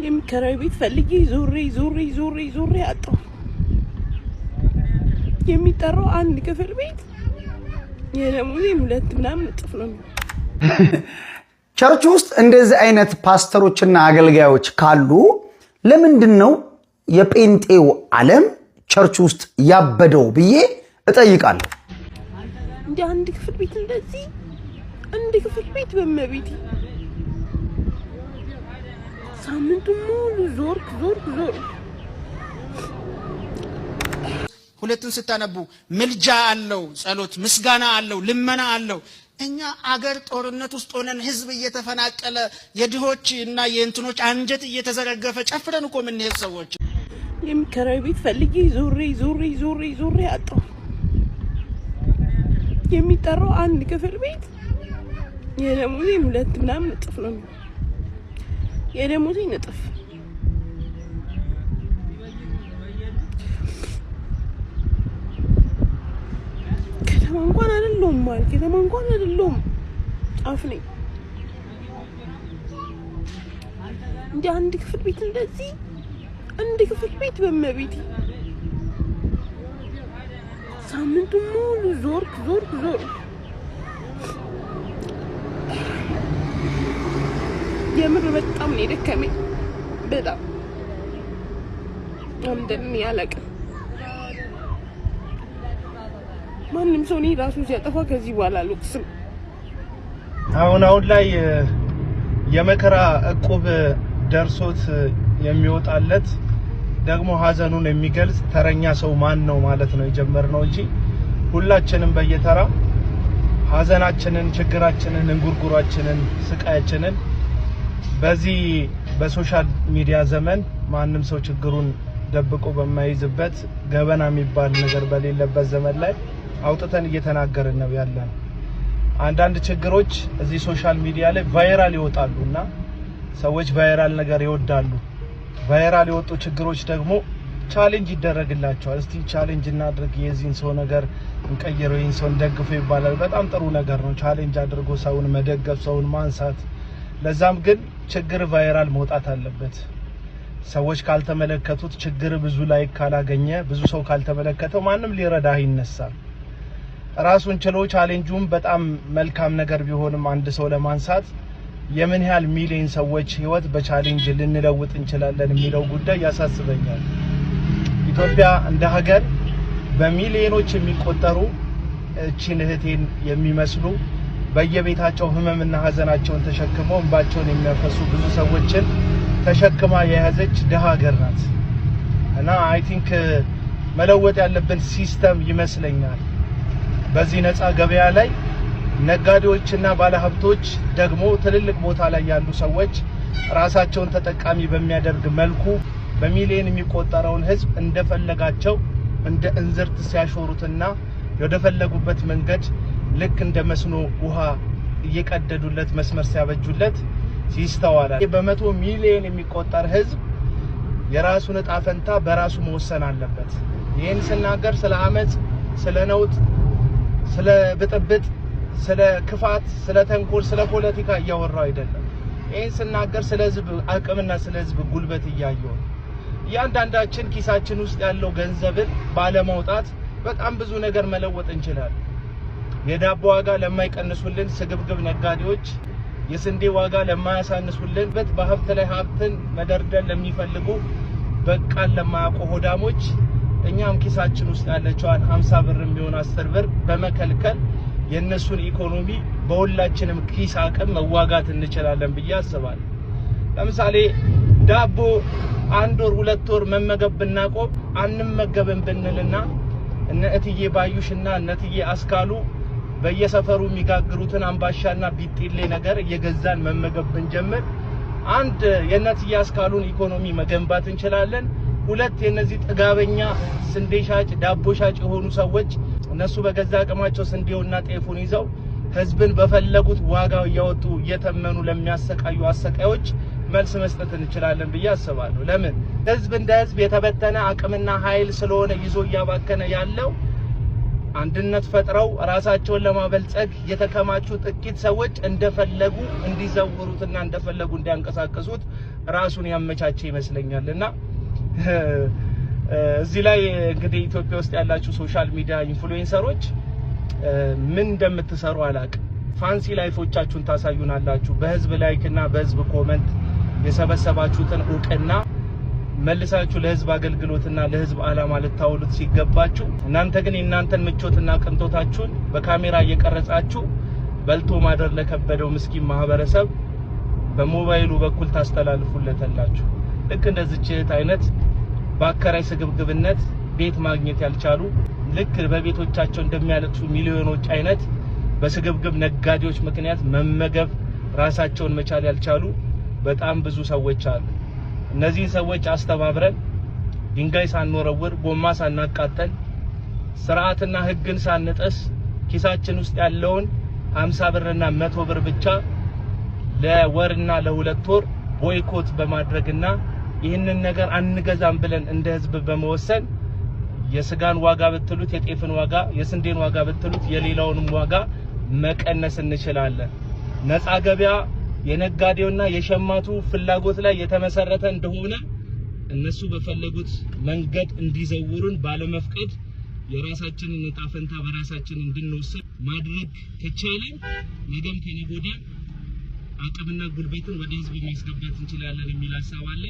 የሚከራይ ቤት ፈልጌ ዞሬ አጣሁ። የሚጠራው አንድ ክፍል ቤት የደሞዜ 2 ምናምን እጥፍ ነው። ቸርች ውስጥ እንደዚህ አይነት ፓስተሮችና አገልጋዮች ካሉ ለምንድነው የጴንጤው ዓለም ቸርች ውስጥ ያበደው ብዬ እጠይቃለሁ። እንደ አንድ ክፍል ቤት እንደዚህ አንድ ክፍል ቤት በመቤቴ ሳምንቱ ሙሉ ዞርክ። ሁለቱን ስታነቡ ምልጃ አለው፣ ጸሎት ምስጋና አለው፣ ልመና አለው። እኛ አገር ጦርነት ውስጥ ሆነን ህዝብ እየተፈናቀለ የድሆች እና የእንትኖች አንጀት እየተዘረገፈ ጨፍረን እኮ ምን ይሄድ ሰዎች የሚከራይ ቤት ፈልጌ ዞሬ አጣሁ። የሚጠራው አንድ ክፍል ቤት የደሞዜ 2 ምናምን እጥፍ ነው። የደሞዜ እጥፍ ከተማ እንኳን አይደለም ጫፍ ነኝ። እንደ አንድ ክፍል ቤት እንደዚህ አንድ ክፍል ቤት በመቤቴ ሳምንቱ ሙሉ ዞርክ። የምር በጣም ነው የደከመኝ። በጣም እንደምን ያለቀ ማንም ሰው ነው ራሱ ሲያጠፋ ከዚህ በኋላ አልወቅስም። አሁን ላይ የመከራ ዕቁብ ደርሶት የሚወጣለት ደግሞ ሀዘኑን የሚገልጽ ተረኛ ሰው ማን ነው ማለት ነው የጀመርነው እንጂ ሁላችንም በየተራ ሀዘናችንን፣ ችግራችንን፣ እንጉርጉሯችንን፣ ስቃያችንን በዚህ በሶሻል ሚዲያ ዘመን ማንም ሰው ችግሩን ደብቆ በማይዝበት ገበና የሚባል ነገር በሌለበት ዘመን ላይ አውጥተን እየተናገርን ነው ያለን። አንዳንድ ችግሮች እዚህ ሶሻል ሚዲያ ላይ ቫይራል ይወጣሉና ሰዎች ቫይራል ነገር ይወዳሉ። ቫይራል የወጡ ችግሮች ደግሞ ቻሌንጅ ይደረግላቸዋል። እስቲ ቻሌንጅ እናድርግ፣ የዚህን ሰው ነገር እንቀይረው፣ ይህን ሰው እንደግፈው ይባላል። በጣም ጥሩ ነገር ነው ቻሌንጅ አድርጎ ሰውን መደገፍ፣ ሰውን ማንሳት። ለዛም ግን ችግር ቫይራል መውጣት አለበት። ሰዎች ካልተመለከቱት፣ ችግር ብዙ ላይ ካላገኘ፣ ብዙ ሰው ካልተመለከተው ማንም ሊረዳህ ይነሳል። ራሱን ችሎ ቻሌንጁም በጣም መልካም ነገር ቢሆንም አንድ ሰው ለማንሳት የምን ያህል ሚሊዮን ሰዎች ህይወት በቻሌንጅ ልንለውጥ እንችላለን የሚለው ጉዳይ ያሳስበኛል። ኢትዮጵያ እንደ ሀገር በሚሊዮኖች የሚቆጠሩ እቺን እህቴን የሚመስሉ በየቤታቸው ህመምና ሀዘናቸውን ተሸክመው እንባቸውን የሚያፈሱ ብዙ ሰዎችን ተሸክማ የያዘች ደሃ ሀገር ናት እና አይ ቲንክ መለወጥ ያለብን ሲስተም ይመስለኛል። በዚህ ነፃ ገበያ ላይ ነጋዴዎችና ባለሀብቶች ደግሞ ትልልቅ ቦታ ላይ ያሉ ሰዎች ራሳቸውን ተጠቃሚ በሚያደርግ መልኩ በሚሊዮን የሚቆጠረውን ህዝብ እንደፈለጋቸው እንደ እንዝርት ሲያሾሩትና ወደፈለጉበት መንገድ ልክ እንደ መስኖ ውሃ እየቀደዱለት መስመር ሲያበጁለት ሲስተዋላል። በመቶ ሚሊዮን የሚቆጠር ህዝብ የራሱን ዕጣ ፈንታ በራሱ መወሰን አለበት። ይሄን ስናገር ስለ አመጽ፣ ስለ ነውጥ፣ ስለ ብጥብጥ፣ ስለ ክፋት፣ ስለ ተንኮል፣ ስለ ፖለቲካ እያወራው አይደለም። ይሄን ስናገር ስለ ህዝብ አቅምና ስለ ህዝብ ጉልበት እያየው እያንዳንዳችን ኪሳችን ውስጥ ያለው ገንዘብን ባለማውጣት በጣም ብዙ ነገር መለወጥ እንችላለን። የዳቦ ዋጋ ለማይቀንሱልን ስግብግብ ነጋዴዎች፣ የስንዴ ዋጋ ለማያሳንሱልን በሀብት ላይ ሀብትን መደርደር ለሚፈልጉ በቃል ለማያውቁ ሆዳሞች እኛም ኪሳችን ውስጥ ያለችዋን 50 ብር የሚሆን 10 ብር በመከልከል የነሱን ኢኮኖሚ በሁላችንም ኪስ አቅም መዋጋት እንችላለን ብዬ አስባለሁ። ለምሳሌ ዳቦ 1 ወር 2 ወር መመገብ ብናቆም አንመገብም ብንልና እነ እትዬ ባዩሽና እነ እትዬ አስካሉ በየሰፈሩ የሚጋግሩትን አምባሻና ቢጤሌ ነገር እየገዛን መመገብ ብንጀምር አንድ የእነ እትዬ አስካሉን ኢኮኖሚ መገንባት እንችላለን። ሁለት የነዚህ ጥጋበኛ ስንዴ ሻጭ ዳቦ ሻጭ የሆኑ ሰዎች እነሱ በገዛ አቅማቸው ስንዴውና ጤፉን ይዘው ህዝብን በፈለጉት ዋጋው እያወጡ እየተመኑ ለሚያሰቃዩ አሰቃዮች መልስ መስጠት እንችላለን ብዬ አስባለሁ። ለምን ህዝብ እንደ ህዝብ የተበተነ አቅምና ኃይል ስለሆነ ይዞ እያባከነ ያለው አንድነት ፈጥረው ራሳቸውን ለማበልጸግ የተከማቹ ጥቂት ሰዎች እንደፈለጉ እንዲዘውሩትና እንደፈለጉ እንዲያንቀሳቀሱት ራሱን ያመቻቸ ይመስለኛልና እዚህ ላይ እንግዲህ ኢትዮጵያ ውስጥ ያላችሁ ሶሻል ሚዲያ ኢንፍሉዌንሰሮች ምን እንደምትሰሩ አላቅ ፋንሲ ላይፎቻችሁን ታሳዩናላችሁ በህዝብ ላይክና በህዝብ ኮሜንት የሰበሰባችሁትን ዕውቅና መልሳችሁ ለህዝብ አገልግሎትና ለህዝብ ዓላማ ልታውሉት ሲገባችሁ እናንተ ግን እናንተን ምቾትና ቅንጦታችሁን በካሜራ እየቀረጻችሁ በልቶ ማደር ለከበደው ምስኪን ማህበረሰብ በሞባይሉ በኩል ታስተላልፉለታላችሁ ልክ እንደዚህ አይነት ባከራይ ስግብግብነት ቤት ማግኘት ያልቻሉ ልክ በቤቶቻቸው እንደሚያለቅሱ ሚሊዮኖች አይነት በስግብግብ ነጋዴዎች ምክንያት መመገብ ራሳቸውን መቻል ያልቻሉ በጣም ብዙ ሰዎች አሉ እነዚህ ሰዎች አስተባብረን ድንጋይ ሳንወረውር ጎማ ሳናቃጠል ስርዓትና ህግን ሳንጥስ ኪሳችን ውስጥ ያለውን 50 ብርና 100 ብር ብቻ ለወርና ለሁለት ወር ቦይኮት በማድረግና ይህንን ነገር አንገዛም ብለን እንደ ህዝብ በመወሰን የስጋን ዋጋ በትሉት የጤፍን ዋጋ የስንዴን ዋጋ በትሉት የሌላውንም ዋጋ መቀነስ እንችላለን ነፃ ገበያ የነጋዴውና የሸማቱ ፍላጎት ላይ የተመሰረተ እንደሆነ እነሱ በፈለጉት መንገድ እንዲዘውሩን ባለመፍቀድ የራሳችንን ነጣፈንታ በራሳችን እንድንወስን ማድረግ ከቻለን ነገም ከነገ አቅምና ጉልበትን ወደ ህዝብ ማስገባት እንችላለን የሚል ሐሳብ አለ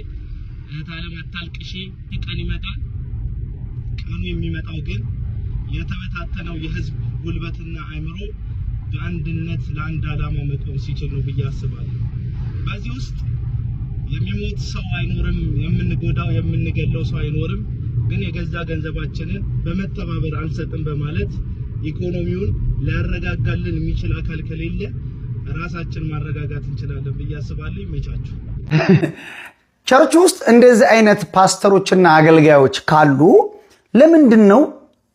እህት ዓለም አታልቅሺ ቀን ይመጣል ቀኑ የሚመጣው ግን የተበታተነው የህዝብ ጉልበትና አይምሮ በአንድነት ለአንድ ዓላማ መቆም ሲችል ነው በያስባለሁ በዚህ ውስጥ የሚሞት ሰው አይኖርም የምንጎዳው የምንገለው ሰው አይኖርም ግን የገዛ ገንዘባችንን በመተባበር አልሰጥም በማለት ኢኮኖሚውን ሊያረጋጋልን የሚችል አካል ከሌለ ራሳችን ማረጋጋት እንችላለን በያስባለሁ ይመቻችሁ ቸርች ውስጥ እንደዚህ አይነት ፓስተሮችና አገልጋዮች ካሉ ለምንድነው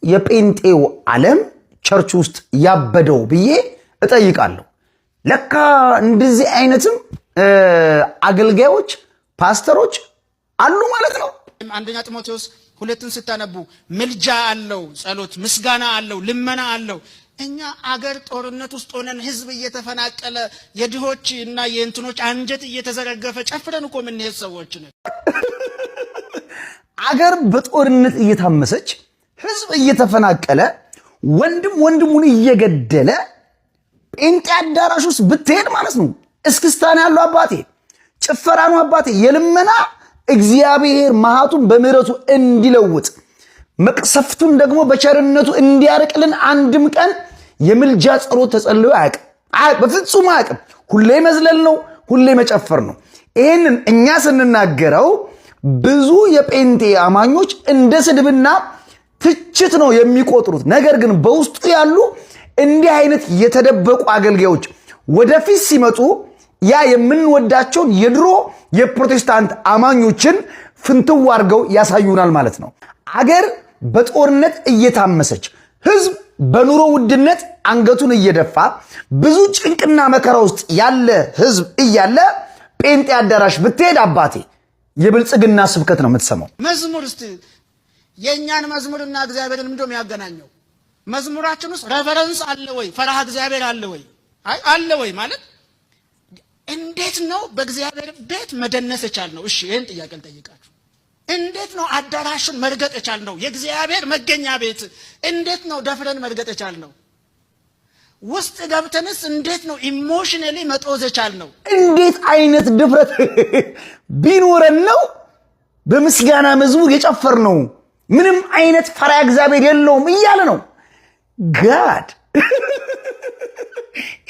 የጴንጤው ዓለም ቸርች ውስጥ ያበደው ብዬ እጠይቃለሁ ለካ እንደዚህ አይነትም አገልጋዮች ፓስተሮች አሉ ማለት ነው አንደኛ ጢሞቴዎስ 2ን ስታነቡ ምልጃ አለው ጸሎት ምስጋና አለው ልመና አለው እኛ አገር ጦርነት ውስጥ ሆነን ህዝብ እየተፈናቀለ የድሆች እና የእንትኖች አንጀት እየተዘረገፈ ጨፍረን እኮ ምን ይሄ ሰዎች ነን አገር በጦርነት እየታመሰች ህዝብ እየተፈናቀለ ወንድም ወንድሙን እየገደለ ጴንጤ አዳራሽ ውስጥ ብትሄድ ማለት ነው እስክስታን ያለው አባቴ ጭፈራኑ አባቴ የልመና እግዚአብሔር ማሃቱን በምህረቱ እንዲለውጥ መቅሰፍቱን ደግሞ በቸርነቱ እንዲያርቅልን አንድም ቀን የምልጃ ጸሎት ተጸልዮ አያውቅም በፍጹም አያውቅም ሁሌ መዝለል ነው ሁሌ መጨፈር ነው ይሄንን እኛ ስንናገረው ብዙ የጴንጤ አማኞች እንደ ስድብና ትችት ነው የሚቆጥሩት ነገር ግን በውስጡ ያሉ እንዲህ አይነት የተደበቁ አገልጋዮች ወደፊት ሲመጡ ያ የምንወዳቸው የድሮ የፕሮቴስታንት አማኞችን ፍንትው አድርገው ያሳዩናል ማለት ነው አገር በጦርነት እየታመሰች ህዝብ በኑሮ ውድነት አንገቱን እየደፋ ብዙ ጭንቅና መከራ ውስጥ ያለ ህዝብ እያለ ጴንጤ አዳራሽ ብትሄድ አባቴ የብልጽግና ስብከት ነው የምትሰማው መዝሙር እስቲ የኛን መዝሙርና እግዚአብሔርን ምንድነው ያገናኘው መዝሙራችን ውስጥ ሬፈረንስ አለ ወይ ፈራህ እግዚአብሔር አለ ወይ አይ አለ ወይ ማለት እንዴት ነው በእግዚአብሔር ቤት መደነስ ይቻል ነው እሺ ይሄን ጥያቄ ልጠይቃችሁ እንዴት ነው አዳራሹን መርገጥ ይቻል ነው የእግዚአብሔር መገኛ ቤት እንዴት ነው ደፍረን መርገጥ ይቻል ነው ውስጥ ገብተንስ እንዴት ነው ኢሞሽናሊ መጦዝ ይቻል ነው እንዴት አይነት ድፍረት ቢኖረን ነው በምስጋና መዝሙር የጨፈር ነው ምንም አይነት ፈራ እግዚአብሔር የለውም እያለ ነው ጋድ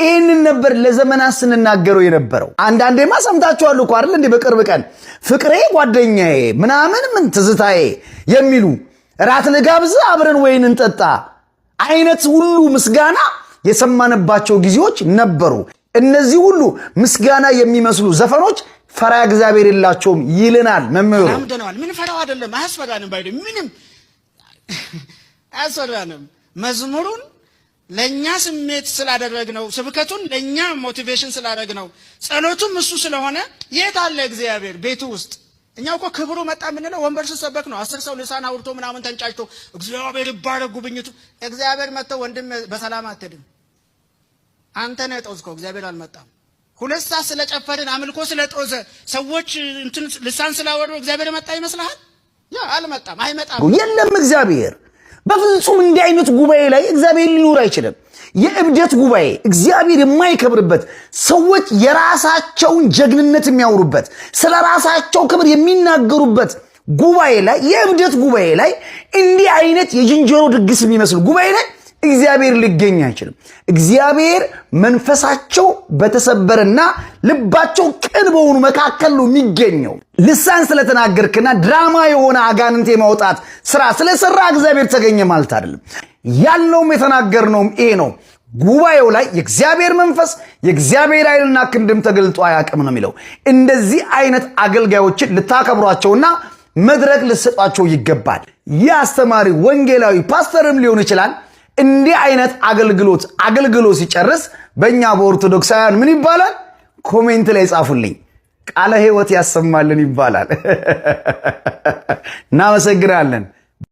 ይህንን ነበር ለዘመናት ስንናገረው የነበረው አንዳንዴማ ሰምታችኋል እኮ አይደል እንዴ በቅርብ ቀን ፍቅሬ ጓደኛዬ ምናምን ምን ትዝታዬ የሚሉ ራት ልጋብዝ አብረን ወይን እንጠጣ አይነት ሁሉ ምስጋና የሰማንባቸው ጊዜዎች ነበሩ እነዚህ ሁሉ ምስጋና የሚመስሉ ዘፈኖች ፈራ እግዚአብሔር የላቸውም ይልናል መምህሩ አምደናል ምን ፈራው አይደለም አያስፈራንም ባይደ ምንም አያስፈራንም መዝሙሩን ለኛ ስሜት ስላደረግነው ስብከቱን ለኛ ሞቲቬሽን ስላደረግነው ጸሎቱም እሱ ስለሆነ የት አለ እግዚአብሔር ቤቱ ውስጥ እኛው እኮ ክብሩ መጣ ምንለው ወንበር ሲሰበክ ነው 10 ሰው ልሳን አውርቶ ምናምን ተንጫጭቶ እግዚአብሔር ይባረክ ጉብኝቱ እግዚአብሔር መጥቶ ወንድም በሰላም አትድም አንተ ነህ ጦዝከው እግዚአብሔር አልመጣም 2 ሰዓት ስለጨፈርን አምልኮ ስለጦዘ ሰዎች እንትን ልሳን ስላወሩ እግዚአብሔር መጣ ይመስልሃል? ያ አልመጣም፣ አይመጣም። የለም እግዚአብሔር በፍጹም እንዲህ አይነት ጉባኤ ላይ እግዚአብሔር ሊኖር አይችልም። የእብደት ጉባኤ፣ እግዚአብሔር የማይከብርበት፣ ሰዎች የራሳቸውን ጀግንነት የሚያወሩበት፣ ስለ ራሳቸው ክብር የሚናገሩበት ጉባኤ ላይ፣ የእብደት ጉባኤ ላይ፣ እንዲህ አይነት የጅንጀሮ ድግስ የሚመስል ጉባኤ ላይ እግዚአብሔር ሊገኝ አይችልም። እግዚአብሔር መንፈሳቸው በተሰበረና ልባቸው ቅን በሆኑ መካከል ነው የሚገኘው። ልሳን ስለተናገርክና ድራማ የሆነ አጋንንት የማውጣት ስራ ስለሰራ እግዚአብሔር ተገኘ ማለት አይደለም። ያለውም የተናገርነውም ይሄ ነው። ጉባኤው ላይ የእግዚአብሔር መንፈስ የእግዚአብሔር ኃይልና ክንድም ተገልጦ አያውቅም ነው የሚለው። እንደዚህ አይነት አገልጋዮችን ልታከብሯቸውና መድረክ ልትሰጧቸው ይገባል። ይህ አስተማሪ ወንጌላዊ ፓስተርም ሊሆን ይችላል። እንዲህ አይነት አገልግሎት ሲጨርስ በእኛ በኦርቶዶክሳውያን ምን ይባላል? ኮሜንት ላይ ጻፉልኝ። ቃለ ሕይወት ያሰማልን ይባላል። እናመሰግናለን።